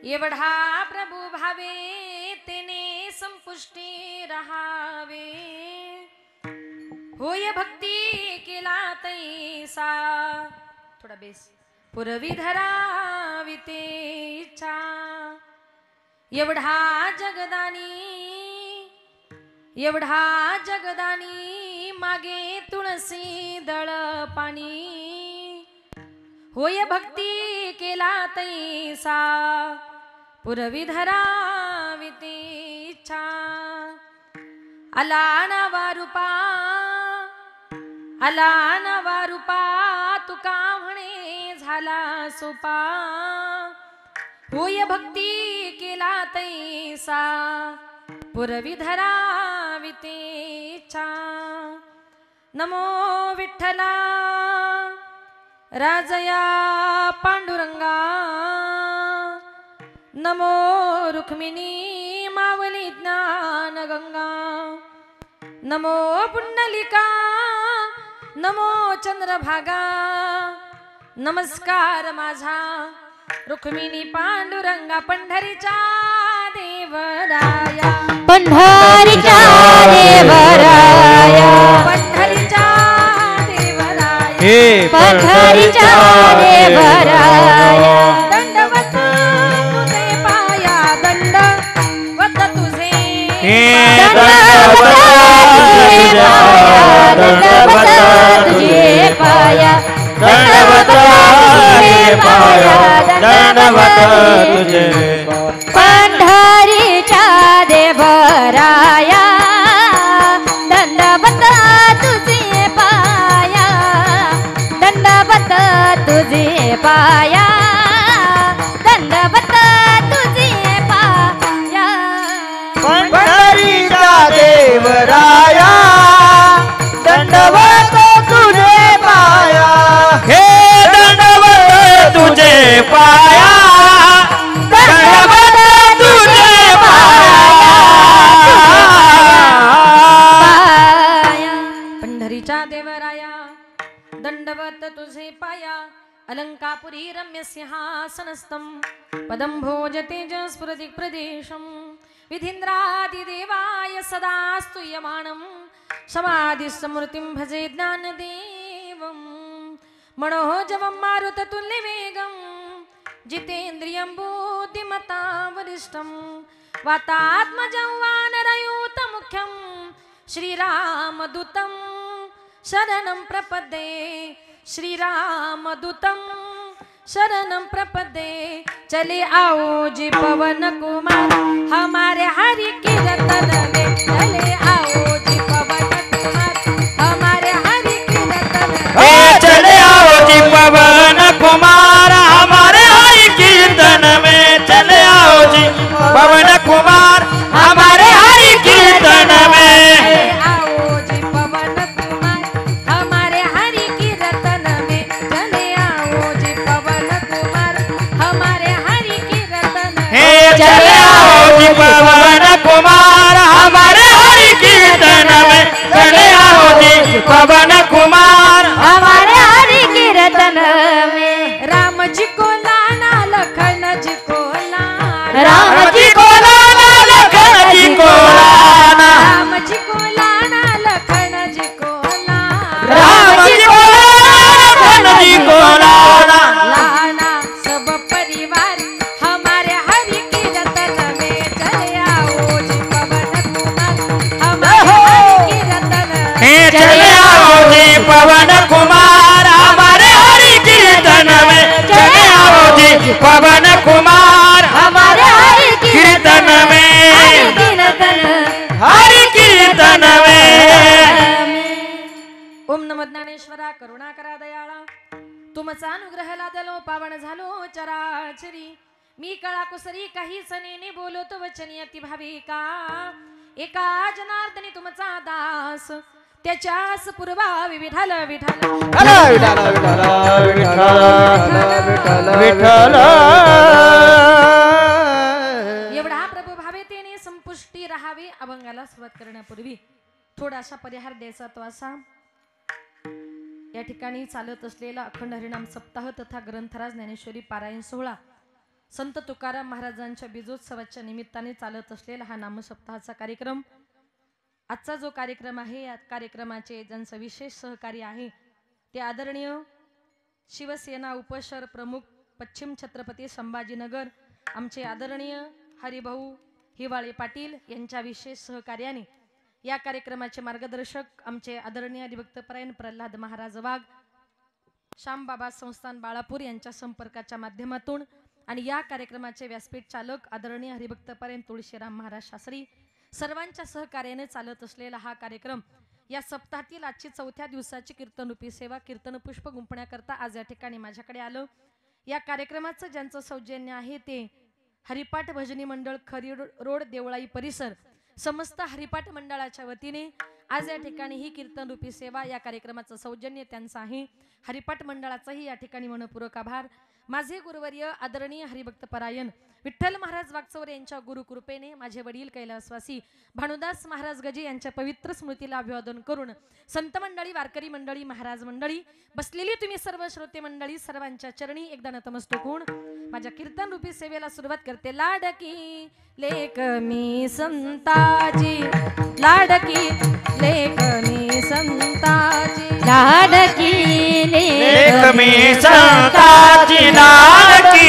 एवढा प्रभु भावे तेने संपुष्टी रहावे होय भक्ती केला तैसा थोडा बेस पुरवी धरावी ते इच्छा एवढा जगदानी मागे तुळसी दळ पाणी होय भक्ती केला तैसा पुरवी धरावी ते इच्छा आला नवा रूपा तुका म्हणे झाला सोपा होय भक्ती केला तैसा पुरवी धरावी ते इच्छा नमो विठ्ठला राजया पांडुरंगा नमो रुक्मिणी मावली ज्ञान गंगा नमो पुंडलिका नमो चंद्रभागा नमस्कार माझा रुक्मिणी पांडुरंगा पंढरीचा देवराया पंढरीचा देवराया पंढरीचा देवराया पंढरीचा देवराया दंडवत तुझे पाया दंडवत तुझे दंडवत तुझे पाया दंडवत तुझे पंढरीचा देवराया दंडवत तुझे पाया दंडवत तुझे पाया दंडवत तुझे पाया पंढरीचा देवराया दंडवत तुझे पाया हे दंडवत तुझे पाया दंडवत तुझे पाया पंढरीचा देवराया दंडवत तुझे पाया अलंकापुरी रम्य सिंहासनस्थं पदं भोजते च स्फुरति प्रदेशं विधीन्द्रादिदेवाय सदा स्तूयमानं समाधिस्मृतिं भजे ज्ञानदेवं मनोजवं मारुततुल्यवेगं जितेन्द्रियं बुद्धिमतां वरिष्ठं वातात्मजं वानरयूतमुख्यं श्रीरामदूतं शरणं प्रपद्ये श्रीरामदूतं शरणं प्रपद्ये चले आओ जी पवन कुमार हमारे हरि कीर्तन में चले आओ जी पवन कुमार हमारे हरि कीर्तन में चले आओ जी पवन कुमार हमारे हरि कीर्तन में चले आओ जी पवन कुमार हमारे हरि कीर्तन में आओ जी पवन कुमार हमारे हरि कीर्तन में चले आओ जी पवन कुमार हमारे हरि कीर्तन हे चले आओ जी पवन कुमार हमारे हरि कीर्तन में चले आओ जी पवन कुमार हमारे हरि कीर्तन में राम जी को लाना लखन जी को लाना राम जी को लाना लखन जी को लाना राम जी को लाना लखन जी को लाना राम जी को लखन जी को लाना लाना सब परिवार हमारे हरि कीर्तन में चले आओ जी पवन कुमार हमारे हरि कीर्तन हे चले आओ जी पवन कुमार हमारे हरि कीर्तन में चले आओ जी पवन कुमार हमारे हरि कीर्तन में कीर्तन हरि कीर्तन में ओम नमो ज्ञानेश्वरा करुणाकरा दयाळा तुमचा अनुग्रह लादलो पावन झालो चराचरी मी कळा कुसरी काही सनेने बोलतो वचनी अति भाविका एका जनार्दनी तुमचा दास त्याच्यास पूर्वावी विठाल विठाल एवढा प्रभू भावेतेने संपुष्टी राहावी अभंगाला सुरुवात करण्यापूर्वी थोडासा परिहार द्यायचा तो असा या ठिकाणी चालत असलेला अखंड हरिनाम सप्ताह तथा ग्रंथराज ज्ञानेश्वरी पारायण सोहळा संत तुकाराम महाराजांच्या बीजोत्सवाच्या निमित्ताने चालत असलेला हा नामसप्ताहाचा कार्यक्रम, आजचा जो कार्यक्रम आहे या कार्यक्रमाचे ज्यांचं विशेष सहकार्य आहे ते आदरणीय शिवसेना उपशहर प्रमुख पश्चिम छत्रपती संभाजीनगर आमचे आदरणीय हरिभाऊ हिवाळे पाटील यांच्या विशेष सहकार्याने या कार्यक्रमाचे मार्गदर्शक आमचे आदरणीय हरिभक्तपरायण प्रल्हाद महाराज वाघ, श्यामबाबा संस्थान बाळापूर यांच्या संपर्काच्या माध्यमातून आणि या कार्यक्रमाचे व्यासपीठ चालक आदरणीय हरिभक्तपरायण तुळशीराम महाराज शास्त्री सर्वांच्या सहकार्याने चालत असलेला हा कार्यक्रम या सप्ताहातील आजची 4थ्या दिवसाची कीर्तनरूपी सेवा कीर्तन पुष्प गुंफण्याकरता आज या ठिकाणी माझ्याकडे आलं। या कार्यक्रमाचं ज्यांचं सौजन्य आहे ते हरिपाठ भजनी मंडळ खरी रोड देवळाई परिसर समस्त हरिपाठ मंडळाच्या वतीने आज या ठिकाणी ही कीर्तनरूपी सेवा या कार्यक्रमाचं सौजन्य त्यांचं आहे। हरिपाठ मंडळाचाही या ठिकाणी मनपूर्वक आभार। माझे गुरुवर्य आदरणीय हरिभक्तपरायण विठ्ठल महाराज वागचौरे यांच्या गुरुकृपेने माझे वडील कैलासवासी भानुदास महाराज गजे यांच्या पवित्र स्मृतीला अभिवादन करून संत मंडळी, वारकरी मंडळी, महाराज मंडळी, बसलेली तुम्ही सर्व श्रोते मंडळी सर्वांच्या चरणी एकदा नतमस्तक होऊन माझ्या कीर्तन रूपी सेवेला सुरुवात करते। लाडकी लेक मी संताजी, लाडकी लेक मी संताजी, लाडकी लेक मी संताची, लाडकी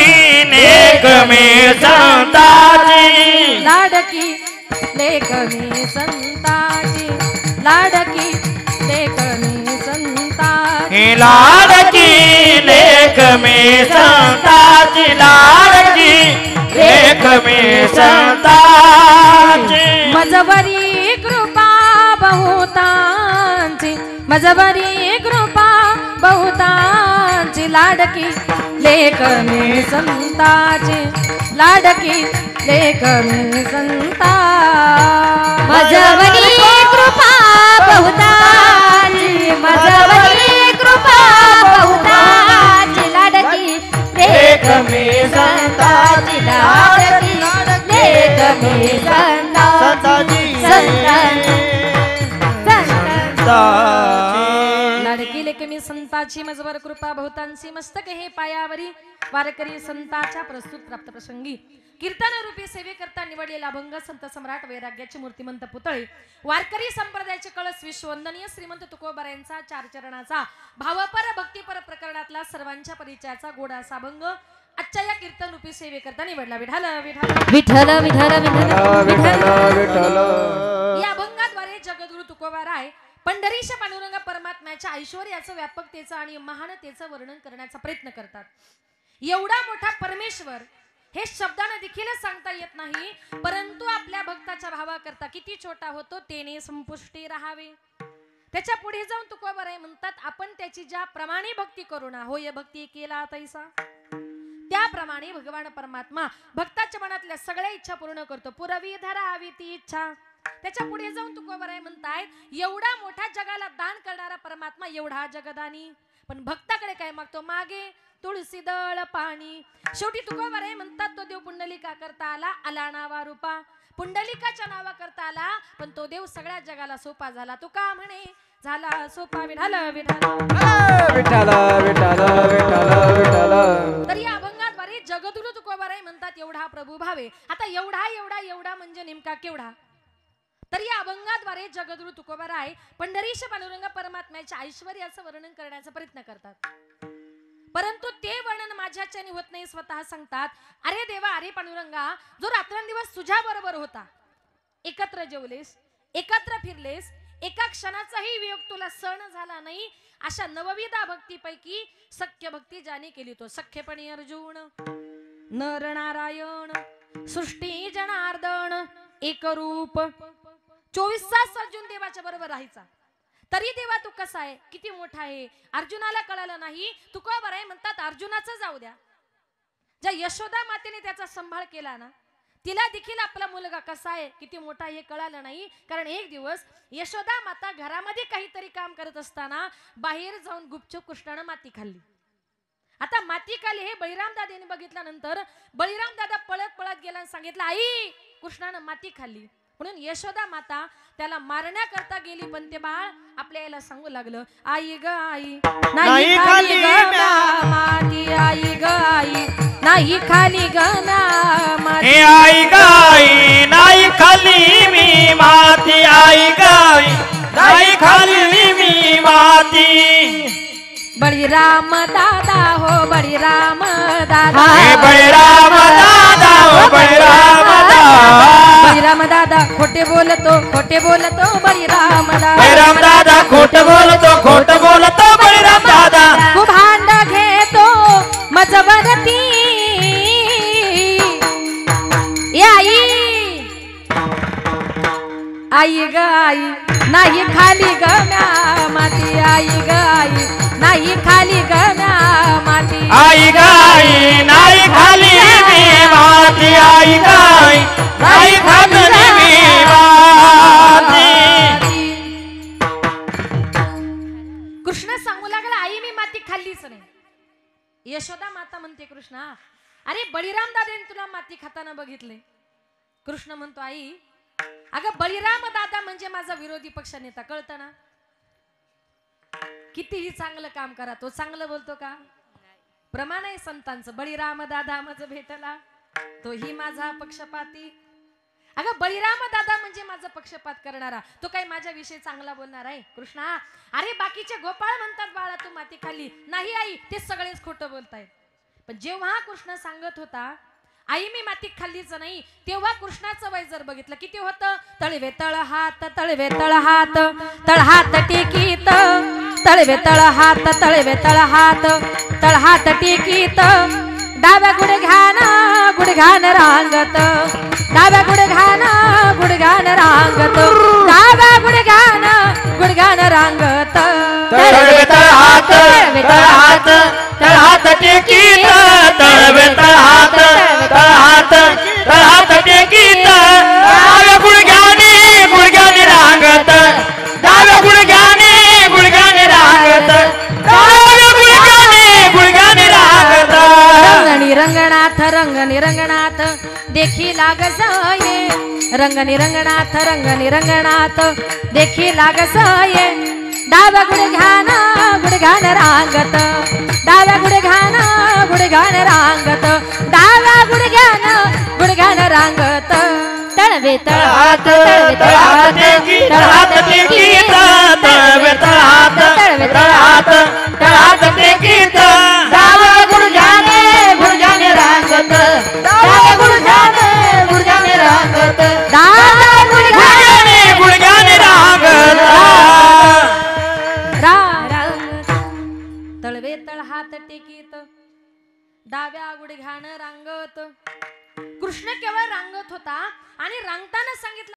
लेक मी संताची, लाडकी लेक मी संताची, लाडकी लेक मी संताची, लाडकी लेक मी संताची, लाडकी लेक मी संताची। मजवरी कृपा बहुतांची, मजवरी कृपा बहुतांची, लाडकी लेक मी संताची, लाडकी लेक मी संता। मजवरी कृपा बहुतांची, मजवरी कृपा बहुतांची, लाडकी लेक मी संताची, लाडकी लेक मी संताची, लाडकी लेक मी संताची, मजवर कृपा बहुतांची, मस्तक हे पायावरी वारकरी संताच्या प्रस्तुत प्राप्त प्रसंगी कीर्तन रूपी सेवेकरता निवडलेला अभंग संत सम्राट वैराग्याचे मूर्तिमंत पुतळे वारकरी संप्रदायाचे कळस विश्ववंदनीय श्रीमंत तुकोबार यांचा 4 चरणाचा भावपर भक्तीपर प्रकरणातला सर्वांच्या परिचयाचा गोडा असा अभंग आजच्या या कीर्तन रूपी सेवेकरता निवडला। विठाल विठाल विठ्ठल विठ्ठल विठ्ठल विठ्ठल। या अभंगाद्वारे जगद्गुरु तुकोबाराय पंढरीश पांडुरंग परमात्म्याच्या ऐश्वर्याचं, व्यापकतेचं आणि महानतेचं वर्णन करण्याचा प्रयत्न करतात। एवढा मोठा परमेश्वर हे शब्दाने देखील सांगता येत नाही, परंतु आपल्या भक्ताच्या भावाकरता किती छोटा होतो तेने संपुष्टी राहावे। त्याच्या पुढे जाऊन तुकोबाराय म्हणतात, आपण त्याची ज्या प्रमाणे भक्ती करू ना, होय भक्ती केला तैसा, त्याप्रमाणे भगवान परमात्मा भक्ताच्या मनातल्या सगळ्या इच्छा पूर्ण करतो। पुरवी धरावी ती इच्छा। त्याच्या पुढे जाऊन तुकोबाराय म्हणतायत, एवढा मोठा जगाला दान करणारा परमात्मा एवढा जगदानी, पण भक्ताकडे काय मागतो? मागे तुळसी दळ पाणी। शेवटी तुकोबाराय म्हणतात, तो देव पुंडलिका करता आला, आला नावा रूपा, पुंडलिकाच्या नावा करता आला, पण तो देव सगळ्या जगाला सोपा झाला। तुका म्हणे झाला सोपा। विठाल विठाल विठ्ठल विठ्ठल विठ्ठल विठ्ठल। तर या अभंगाद्वारे जगद्गुरु तुकोबाराय म्हणतात, एवढा प्रभू भावे। आता एवढा एवढा एवढा म्हणजे नेमका केवढा? तर या अभंगाद्वारे जगद्गुरु तुकोबाराय पंढरीश पांडुरंग परमात्म्याच्या ऐश्वर्याचं वर्णन करण्याचा प्रयत्न करतात, परंतु ते वर्णन माझ्याच्याने होत नाही। स्वतः सांगतात, अरे देवा, अरे पांडुरंगा, जो रात्रंदिवस तुझ्या बरोबर होता, एकत्र जेवलेस, एकत्र फिरलेस, एका क्षणाचाही वियोग तुला सण झाला नाही, अशा नवविधा भक्तीपैकी सख्य भक्ती ज्याने केली तो सख्यपणी अर्जुन, नर नारायण, सृष्टी जनार्दन, एकरूप। 24 तास अर्जुन देवाच्या बरोबर राहायचा, तरी देवा तू कसा आहे, किती मोठा आहे, अर्जुनाला कळालं नाही। तुकोबाराय म्हणतात, अर्जुनाचं जाऊ द्या, ज्या यशोदा मातेने त्याचा सांभाळ केला ना, तिला देखील आपला मुलगा कसा आहे, किती मोठा हे कळालं नाही। कारण एक दिवस यशोदा माता घरामध्ये काहीतरी काम करत असताना बाहेर जाऊन गुपचूप कृष्णानं माती खाल्ली। आता माती खाल्ली हे बळीराम दादाने बघितल्यानंतर बळीराम दादा पळत पळत गेला आणि सांगितलं, आई कृष्णानं माती खाल्ली। म्हणून यशोदा माता त्याला मारण्याकरता गेली, पण ते बाळ आपल्या आईला सांगू लागलं, आई ग आई नाही खाली ग माती, आई ग आई नाही खाली ग माती, हे आई गाई नाही खाली मी माती, आई गाई नाही खाली मी माती. बळीराम दादा हो बळीराम दादा, हे बळीराम दादा हो बळीराम दादा, बळीराम दादा खोटे बोलतो बळीराम दादा, बळीराम दादा खोट बोलतो बळीराम दादा, भांड घेतो मजवरती आई ग आई नाही खाली ग माती, आई ग आई नाही खाली ग माती, आई गाई नाही खाली मी माती, आई गाई नाही खाली मी माती. कृष्ण सांगू लागला, आई मी माती खाल्लीच नाही. यशोदा माता म्हणते कृष्णा, अरे बळीराम दादाने तुला माती खाताना बघितले. कृष्ण म्हणतो, आई अगं बळीराम दादा म्हणजे माझा विरोधी पक्ष नेता, कळतं ना. कितीही चांगलं काम करा, तो चांगलं बोलतो का? प्रमाण आहे संतांचं. बळीराम दादा माझं भेटला, तोही माझा पक्षपाती. अगं बळीराम दादा म्हणजे माझा पक्षपात करणारा, तो काही माझ्याविषयी चांगला बोलणार आहे? कृष्णा, अरे बाकीचे गोपाळ म्हणतात बाळा तू माती खाल्ली, नाही आई ते सगळेच खोटं बोलतायत. पण जेव्हा कृष्ण सांगत होता आई मी माती खाल्लीच नाही, तेव्हा कृष्णाचं वय जर बघितलं किती होतं. तळवे तळ हात तळवे तळ हात तळ हात टेकीत, तळवे तळ हात तळवे तळ हात तळ हात टेकीत, डाव्या गुडघ्यान रांगत, डाव्या गुडघ्यान रांगत, डाव्या गुडघ्यान रांगत, तळवे तळ हात तळ हात टेकीत, तळवे तळ हात टेकीत, डाव्या गुडघ्याने रांगत, डाव्या गुडघ्याने रांगत, डाव्या गुडघ्याने रांगत. रंगणी रंगनाथ देखी लागसये, रंगणी रंगनाथ देखी लागसये, डाव्या गुडघ्यान रांगत, डाव्या गुडघ्यान रांगत, डाव्या गुडघ्यान रांगत, तळवे तळ हात टेकीत, तळवे तळ हात टेकीत, डाव्या गुडघ्याने रांगत, डाव्या गुडघ्याने रांगत, डाव्या गुडघ्याने रांगत. तळवे तळ हात टेकीत, डाव्या गुडघ्यान रांगत. कृष्ण केवळ रांगत होता आणि रांगताना सांगितलं